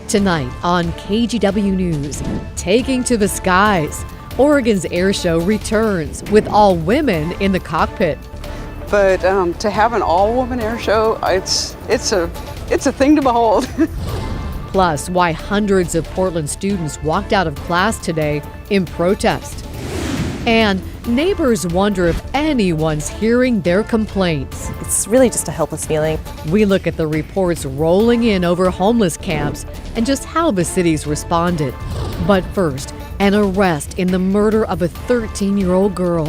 Tonight on KGW News, taking to the skies. Oregon's air show returns with all women in the cockpit. But to have an all-woman air show, it's a thing to behold. Plus, why hundreds of Portland students walked out of class today in protest. And neighbors wonder if anyone's hearing their complaints. It's really just a helpless feeling. We look at the reports rolling in over homeless camps and just how the city's responded. But first, an arrest in the murder of a 13-year-old girl.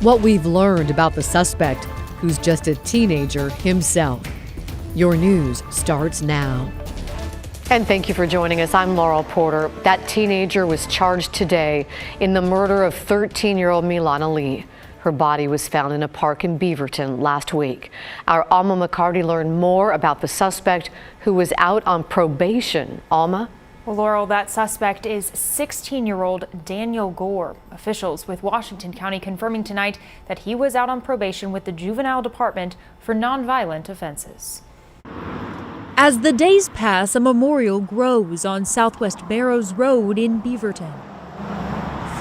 What we've learned about the suspect, who's just a teenager himself. Your news starts now. And thank you for joining us. I'm Laurel Porter. That teenager was charged today in the murder of 13-year-old Milana Lee. Her body was found in a park in Beaverton last week. Our Alma McCarty learned more about the suspect who was out on probation. Alma? Well, Laurel, that suspect is 16-year-old Daniel Gore. Officials with Washington County confirming tonight that he was out on probation with the Juvenile Department for nonviolent offenses. As the days pass, a memorial grows on Southwest Barrows Road in Beaverton.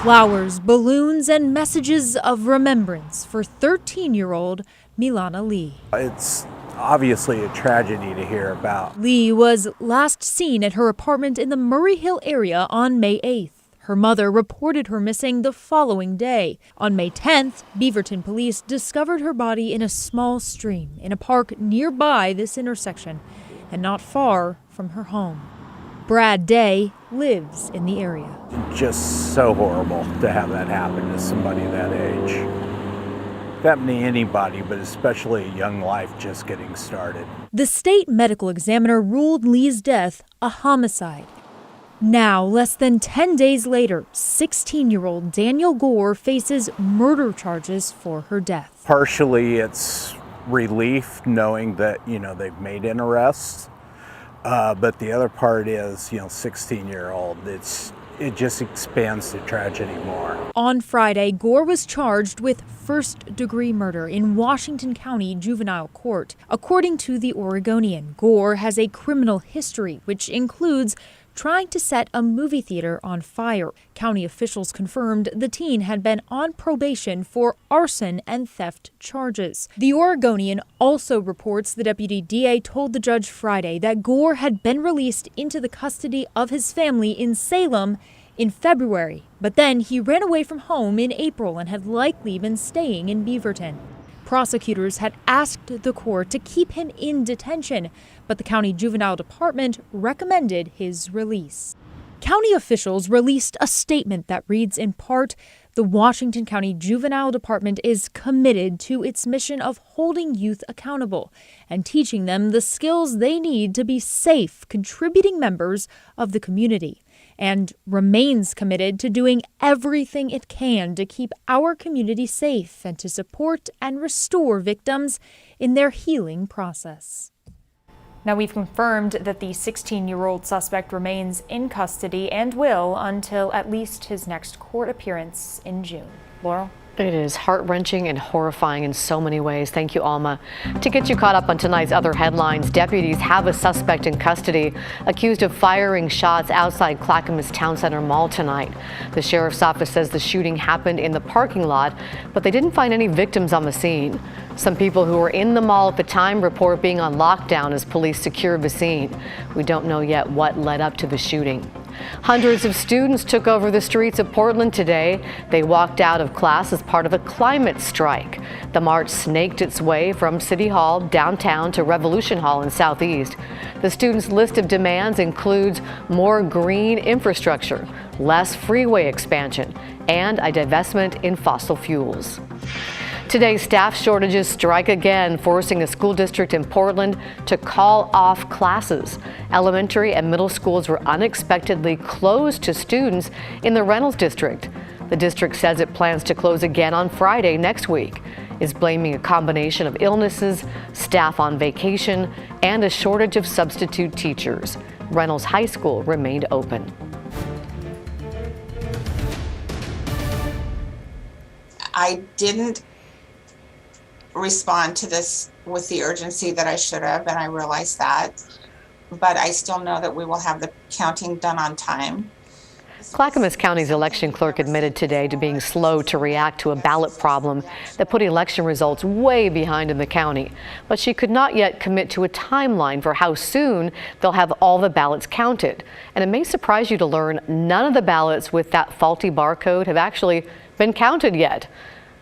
Flowers, balloons, and messages of remembrance for 13-year-old Milana Lee. It's obviously a tragedy to hear about. Lee was last seen at her apartment in the Murray Hill area on May 8th. Her mother reported her missing the following day. On May 10th, Beaverton police discovered her body in a small stream in a park nearby this intersection and not far from her home. Brad Day lives in the area. Just so horrible to have that happen to somebody that age. It happened to anybody, but especially a young life just getting started. The state medical examiner ruled Lee's death a homicide. Now, less than 10 days later, 16-year-old Daniel Gore faces murder charges for her death. Partially, it's relief knowing that, they've made an arrest. But the other part is, 16-year-old. It just expands the tragedy more. On Friday, Gore was charged with first-degree murder in Washington County Juvenile Court. According to the Oregonian, Gore has a criminal history, which includes trying to set a movie theater on fire. County officials confirmed the teen had been on probation for arson and theft charges. The Oregonian also reports the deputy DA told the judge Friday that Gore had been released into the custody of his family in Salem in February, but then he ran away from home in April and had likely been staying in Beaverton. Prosecutors had asked the court to keep him in detention, but the county juvenile department recommended his release. County officials released a statement that reads in part, "The Washington County Juvenile Department is committed to its mission of holding youth accountable and teaching them the skills they need to be safe, contributing members of the community, and remains committed to doing everything it can to keep our community safe and to support and restore victims in their healing process." Now, we've confirmed that the 16-year-old suspect remains in custody and will until at least his next court appearance in June. Laurel? It is heart-wrenching and horrifying in so many ways. Thank you, Alma. To get you caught up on tonight's other headlines, deputies have a suspect in custody accused of firing shots outside Clackamas Town Center Mall tonight. The sheriff's office says the shooting happened in the parking lot, but they didn't find any victims on the scene. Some people who were in the mall at the time report being on lockdown as police secure the scene. We don't know yet what led up to the shooting. Hundreds of students took over the streets of Portland today. They walked out of class as part of a climate strike. The march snaked its way from City Hall downtown to Revolution Hall in Southeast. The students' list of demands includes more green infrastructure, less freeway expansion, and a divestment in fossil fuels. Today, staff shortages strike again, forcing a school district in Portland to call off classes. Elementary and middle schools were unexpectedly closed to students in the Reynolds district. The district says it plans to close again on Friday next week. It's blaming a combination of illnesses, staff on vacation, and a shortage of substitute teachers. Reynolds High School remained open. I didn't respond to this with the urgency that I should have, and I realized that. but I still know that we will have the counting done on time. Clackamas County's election clerk admitted today to being slow to react to a ballot problem that put election results way behind in the county. But she could not yet commit to a timeline for how soon they'll have all the ballots counted. And it may surprise you to learn none of the ballots with that faulty barcode have actually been counted yet.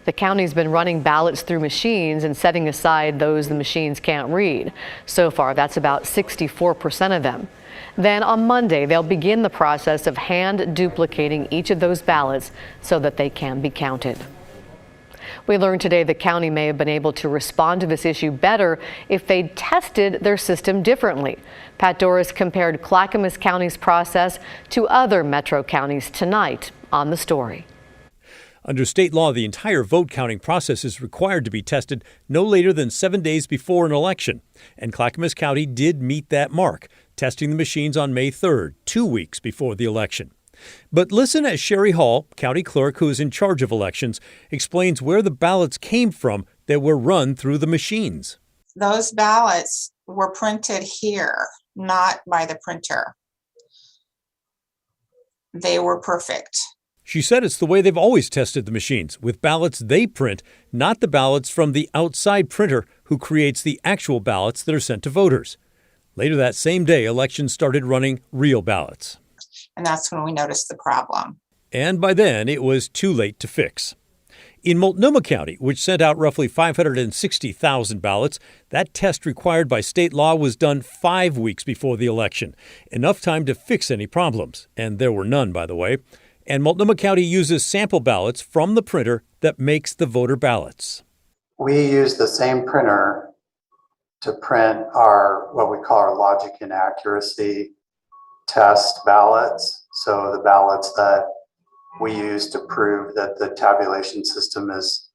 The county's been running ballots through machines and setting aside those the machines can't read. So far, that's about 64% of them. Then on Monday, they'll begin the process of hand duplicating each of those ballots so that they can be counted. We learned today the county may have been able to respond to this issue better if they'd tested their system differently. Pat Doris compared Clackamas County's process to other metro counties tonight on The Story. Under state law, the entire vote counting process is required to be tested no later than 7 days before an election. And Clackamas County did meet that mark, testing the machines on May 3rd, 2 weeks before the election. But listen as Sherry Hall, county clerk who is in charge of elections, explains where the ballots came from that were run through the machines. Those ballots were printed here, not by the printer. They were perfect. She said it's the way they've always tested the machines, with ballots they print, not the ballots from the outside printer who creates the actual ballots that are sent to voters. Later that same day, elections started running real ballots. And that's when we noticed the problem. And by then, it was too late to fix. In Multnomah County, which sent out roughly 560,000 ballots, that test required by state law was done 5 weeks before the election, enough time to fix any problems. And there were none, by the way. And Multnomah County uses sample ballots from the printer that makes the voter ballots. We use the same printer to print our, what we call our logic and accuracy test ballots. So the ballots that we use to prove that the tabulation system is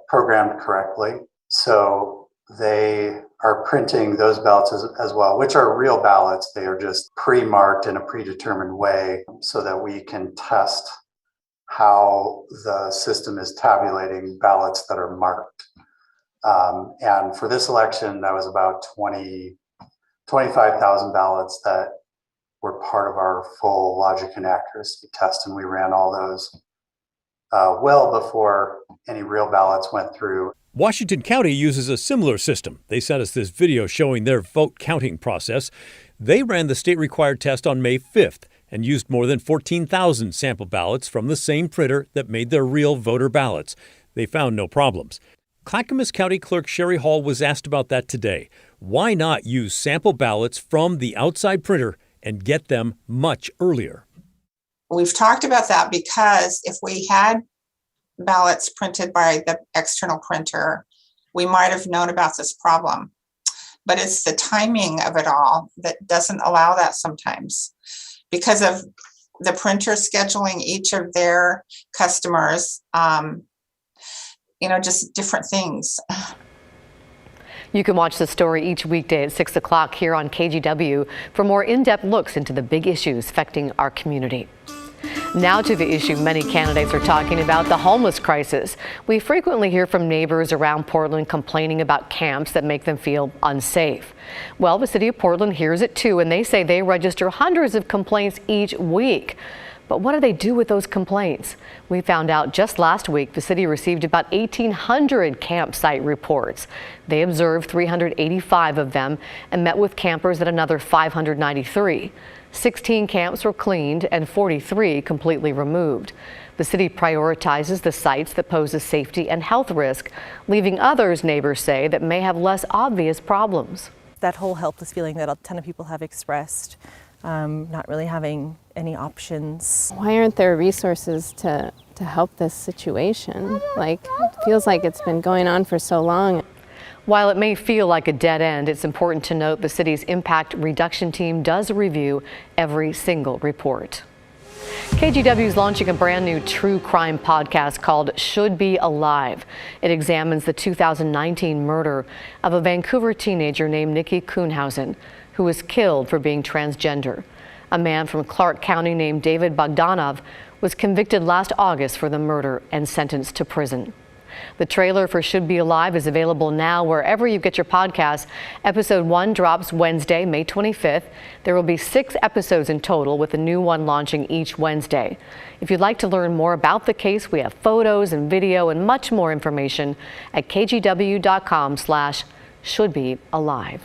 programmed correctly. So they are printing those ballots as well, which are real ballots. They are just pre-marked in a predetermined way so that we can test how the system is tabulating ballots that are marked. And for this election, that was about 25,000 ballots that were part of our full logic and accuracy test. And we ran all those well before any real ballots went through. Washington County uses a similar system. They sent us this video showing their vote counting process. They ran the state-required test on May 5th and used more than 14,000 sample ballots from the same printer that made their real voter ballots. They found no problems. Clackamas County Clerk Sherry Hall was asked about that today. Why not use sample ballots from the outside printer and get them much earlier? We've talked about that because if we had ballots printed by the external printer, we might have known about this problem. But it's the timing of it all that doesn't allow that sometimes because of the printer scheduling each of their customers, just different things. You can watch The Story each weekday at 6 o'clock here on KGW for more in-depth looks into the big issues affecting our community. Now to the issue many candidates are talking about, the homeless crisis. We frequently hear from neighbors around Portland complaining about camps that make them feel unsafe. Well, the city of Portland hears it too, and they say they register hundreds of complaints each week. But what do they do with those complaints? We found out just last week the city received about 1,800 campsite reports. They observed 385 of them and met with campers at another 593. 16 camps were cleaned and 43 completely removed. The city prioritizes the sites that pose a safety and health risk, leaving others, neighbors say, that may have less obvious problems. That whole helpless feeling that a ton of people have expressed, not really having any options. Why aren't there resources to help this situation? It feels like it's been going on for so long. While it may feel like a dead end, it's important to note the city's impact reduction team does review every single report. KGW is launching a brand new true crime podcast called Should Be Alive. It examines the 2019 murder of a Vancouver teenager named Nikki Kuhnhausen, who was killed for being transgender. A man from Clark County named David Bogdanov was convicted last August for the murder and sentenced to prison. The trailer for Should Be Alive is available now wherever you get your podcasts. Episode 1 drops Wednesday, May 25th. There will be 6 episodes in total, with a new one launching each Wednesday. If you'd like to learn more about the case, we have photos and video and much more information at kgw.com/shouldbealive.